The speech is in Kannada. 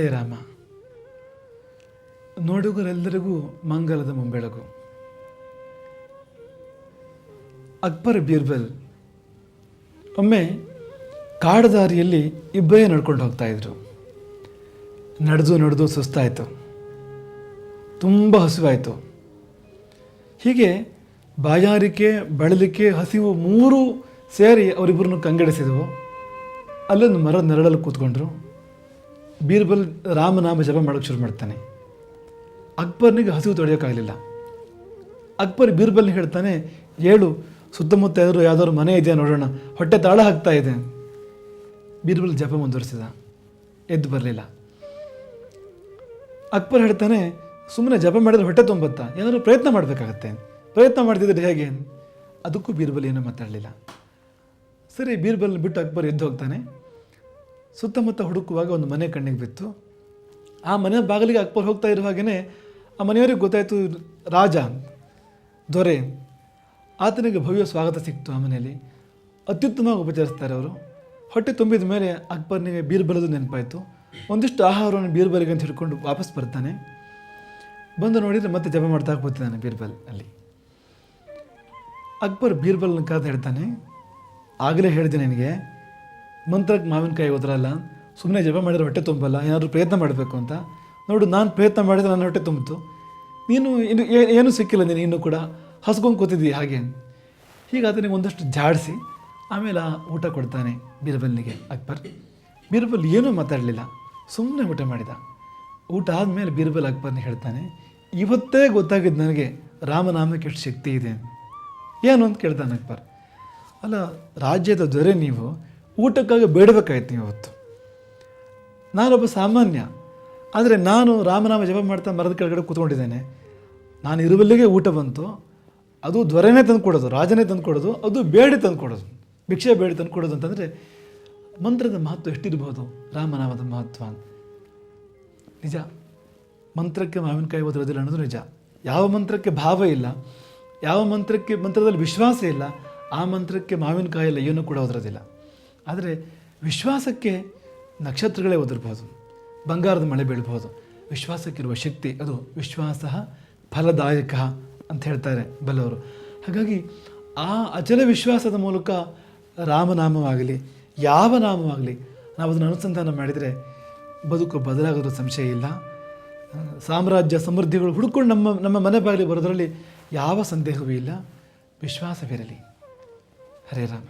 ಹರೇ ರಾಮ. ನೋಡುಗರೆಲ್ಲರಿಗೂ ಮಂಗಲದ ಮುಂಬೆಳಗು. ಅಕ್ಬರ್ ಬೀರ್ಬಲ್ ಒಮ್ಮೆ ಕಾಡುದಾರಿಯಲ್ಲಿ ಇಬ್ಬರೇ ನಡ್ಕೊಂಡು ಹೋಗ್ತಾ ಇದ್ರು. ನಡೆದು ಸುಸ್ತಾಯಿತು, ತುಂಬ ಹಸಿವಾಯಿತು. ಹೀಗೆ ಬಾಯಾರಿಕೆ, ಬಳಲಿಕೆ, ಹಸಿವು ಮೂರೂ ಸೇರಿ ಅವರಿಬ್ಬರನ್ನು ಕಂಗೆಡಿಸಿದವು. ಅಲ್ಲೊಂದು ಮರದ ನೆರಳಲ್ಲಿ ಕೂತ್ಕೊಂಡ್ರು. ಬೀರ್ಬಲ್ ರಾಮನಾಮ ಜಪ ಮಾಡೋಕ್ಕೆ ಶುರು ಮಾಡ್ತಾನೆ. ಅಕ್ಬರ್ನಿಗೆ ಹಸಿವು ತೊಳೆಯೋಕ್ಕಾಗಲಿಲ್ಲ. ಅಕ್ಬರ್ ಬೀರ್ಬಲ್ನಿಗೆ ಹೇಳ್ತಾನೆ, ಏಳು ಸುತ್ತಮುತ್ತ ಯಾವ್ದಾದ್ರು ಮನೆ ಇದೆಯಾ ನೋಡೋಣ, ಹೊಟ್ಟೆ ತಾಳ ಹಾಕ್ತಾ ಇದೆ. ಬೀರ್ಬಲ್ ಜಪ ಮುಂದುವರಿಸಿದ, ಎದ್ದು ಬರಲಿಲ್ಲ. ಅಕ್ಬರ್ ಹೇಳ್ತಾನೆ, ಸುಮ್ಮನೆ ಜಪ ಮಾಡಿದ್ರೆ ಹೊಟ್ಟೆ ತುಂಬತ್ತಾ, ಏನಾದರೂ ಪ್ರಯತ್ನ ಮಾಡಬೇಕಾಗತ್ತೆ, ಪ್ರಯತ್ನ ಮಾಡ್ತಿದ್ರೆ ಹೇಗೆ? ಅದಕ್ಕೂ ಬೀರ್ಬಲ್ ಏನೂ ಮಾತಾಡಲಿಲ್ಲ. ಸರಿ, ಬೀರ್ಬಲ್ ಬಿಟ್ಟು ಅಕ್ಬರ್ ಎದ್ದು ಹೋಗ್ತಾನೆ. ಸುತ್ತಮುತ್ತ ಹುಡುಕುವಾಗ ಒಂದು ಮನೆ ಕಣ್ಣಿಗೆ ಬಿತ್ತು. ಆ ಮನೆ ಬಾಗಿಲಿಗೆ ಅಕ್ಬರ್ ಹೋಗ್ತಾ ಇರೋ ಹಾಗೆಯೇ ಆ ಮನೆಯವರಿಗೆ ಗೊತ್ತಾಯಿತು, ರಾಜ, ದೊರೆ. ಆತನಿಗೆ ಭವ್ಯ ಸ್ವಾಗತ ಸಿಕ್ತು. ಆ ಮನೆಯಲ್ಲಿ ಅತ್ಯುತ್ತಮವಾಗಿ ಉಪಚರಿಸ್ತಾರೆ ಅವರು. ಹೊಟ್ಟೆ ತುಂಬಿದ ಮೇಲೆ ಅಕ್ಬರ್ನಿಗೆ ಬೀರ್ಬಲದು ನೆನಪಾಯಿತು. ಒಂದಿಷ್ಟು ಆಹಾರವನ್ನು ಬೀರ್ಬಲ್ಗೆ ಅಂತ ಹಿಡ್ಕೊಂಡು ವಾಪಸ್ ಬರ್ತಾನೆ. ಬಂದು ನೋಡಿದರೆ ಮತ್ತೆ ಜಪ ಮಾಡ್ತಾ ಕೂತಿದ್ದಾನೆ ಬೀರ್ಬಲ್ ಅಲ್ಲಿ. ಅಕ್ಬರ್ ಬೀರ್ಬಲ್ನ ಕಾದು ಹೇಳ್ತಾನೆ, ಆಗಲೇ ಹೇಳಿದೆ ನಿನಗೆ, ಮಂತ್ರಕ್ಕೆ ಮಾವಿನಕಾಯಿ ಹೋದ್ರಲ್ಲ, ಸುಮ್ಮನೆ ಜಪ ಮಾಡಿದ್ರೆ ಹೊಟ್ಟೆ ತುಂಬಲ್ಲ, ಏನಾದರೂ ಪ್ರಯತ್ನ ಮಾಡಬೇಕು ಅಂತ. ನೋಡು, ನಾನು ಪ್ರಯತ್ನ ಮಾಡಿದರೆ ನನ್ನ ಹೊಟ್ಟೆ ತುಂಬಿತು, ನೀನು ಇನ್ನು ಏನೂ ಸಿಕ್ಕಿಲ್ಲ, ನೀನು ಇನ್ನೂ ಕೂಡ ಹಸ್ಕೊಂಡು ಕೂತಿದ್ದೀವಿ ಹಾಗೆ. ಹೀಗೆ ಆತನಿಗೆ ಒಂದಷ್ಟು ಜಾಡಿಸಿ ಆಮೇಲೆ ಊಟ ಕೊಡ್ತಾನೆ ಬೀರ್ಬಲ್ನಿಗೆ ಅಕ್ಬರ್. ಬೀರ್ಬಲ್ ಏನೂ ಮಾತಾಡಲಿಲ್ಲ, ಸುಮ್ಮನೆ ಊಟ ಮಾಡಿದ. ಊಟ ಆದಮೇಲೆ ಬೀರ್ಬಲ್ ಅಕ್ಬರ್ನಿಗೆ ಹೇಳ್ತಾನೆ, ಇವತ್ತೇ ಗೊತ್ತಾಗಿದ್ದು ನನಗೆ ರಾಮನಾಮಕ್ಕೆ ಎಷ್ಟು ಶಕ್ತಿ ಇದೆ. ಏನು ಅಂತ ಕೇಳ್ತಾನೆ ಅಕ್ಬರ್. ಅಲ್ಲ, ರಾಜ್ಯದ ದೊರೆ ನೀವು, ಊಟಕ್ಕಾಗಿ ಬೇಡಬೇಕಾಯ್ತು ನೀವು ಇವತ್ತು. ನಾನೊಬ್ಬ ಸಾಮಾನ್ಯ, ಆದರೆ ನಾನು ರಾಮನಾಮ ಜಪ ಮಾಡ್ತಾ ಮರದ ಕೆಳಗಡೆ ಕೂತ್ಕೊಂಡಿದ್ದೇನೆ. ನಾನು ಇರುವಲ್ಲಿಗೆ ಊಟ ಬಂತು, ಅದು ದೊರೆನೇ ತಂದು ಕೊಡೋದು, ರಾಜನೇ ತಂದು ಕೊಡೋದು, ಅದು ಬೇಡಿ ತಂದು ಕೊಡೋದು, ಭಿಕ್ಷೆ ಬೇಡಿ ತಂದು ಕೊಡೋದು ಅಂತಂದರೆ ಮಂತ್ರದ ಮಹತ್ವ ಎಷ್ಟಿರ್ಬೋದು, ರಾಮನಾಮದ ಮಹತ್ವ. ನಿಜ, ಮಂತ್ರಕ್ಕೆ ಮಾವಿನಕಾಯಿ ಓದಿರೋದಿಲ್ಲ ಅನ್ನೋದು ನಿಜ. ಯಾವ ಮಂತ್ರಕ್ಕೆ ಭಾವ ಇಲ್ಲ, ಯಾವ ಮಂತ್ರದಲ್ಲಿ ವಿಶ್ವಾಸ ಇಲ್ಲ, ಆ ಮಂತ್ರಕ್ಕೆ ಮಾವಿನಕಾಯಿ ಇಲ್ಲ, ಏನೂ ಕೂಡ ಓದಿರೋದಿಲ್ಲ. ಆದರೆ ವಿಶ್ವಾಸಕ್ಕೆ ನಕ್ಷತ್ರಗಳೇ ಓದಿರ್ಬೋದು, ಬಂಗಾರದ ಮಳೆ ಬೀಳ್ಬೋದು. ವಿಶ್ವಾಸಕ್ಕಿರುವ ಶಕ್ತಿ, ಅದು ವಿಶ್ವಾಸ ಫಲದಾಯಕ ಅಂತ ಹೇಳ್ತಾರೆ ಬಲ್ಲವರು. ಹಾಗಾಗಿ ಆ ಅಚಲ ವಿಶ್ವಾಸದ ಮೂಲಕ ರಾಮನಾಮವಾಗಲಿ ಯಾವ ನಾಮವಾಗಲಿ ನಾವು ಅದನ್ನು ಅನುಸಂಧಾನ ಮಾಡಿದರೆ ಬದುಕು ಬದಲಾಗೋದು ಸಂಶಯ ಇಲ್ಲ. ಸಾಮ್ರಾಜ್ಯ ಸಮೃದ್ಧಿಗಳು ಹುಡುಕೊಂಡು ನಮ್ಮ ಮನೆ ಬಾಗಿಲಿ ಬರೋದರಲ್ಲಿ ಯಾವ ಸಂದೇಹವೂ ಇಲ್ಲ. ವಿಶ್ವಾಸವಿರಲಿ. ಹರೇ ರಾಮ.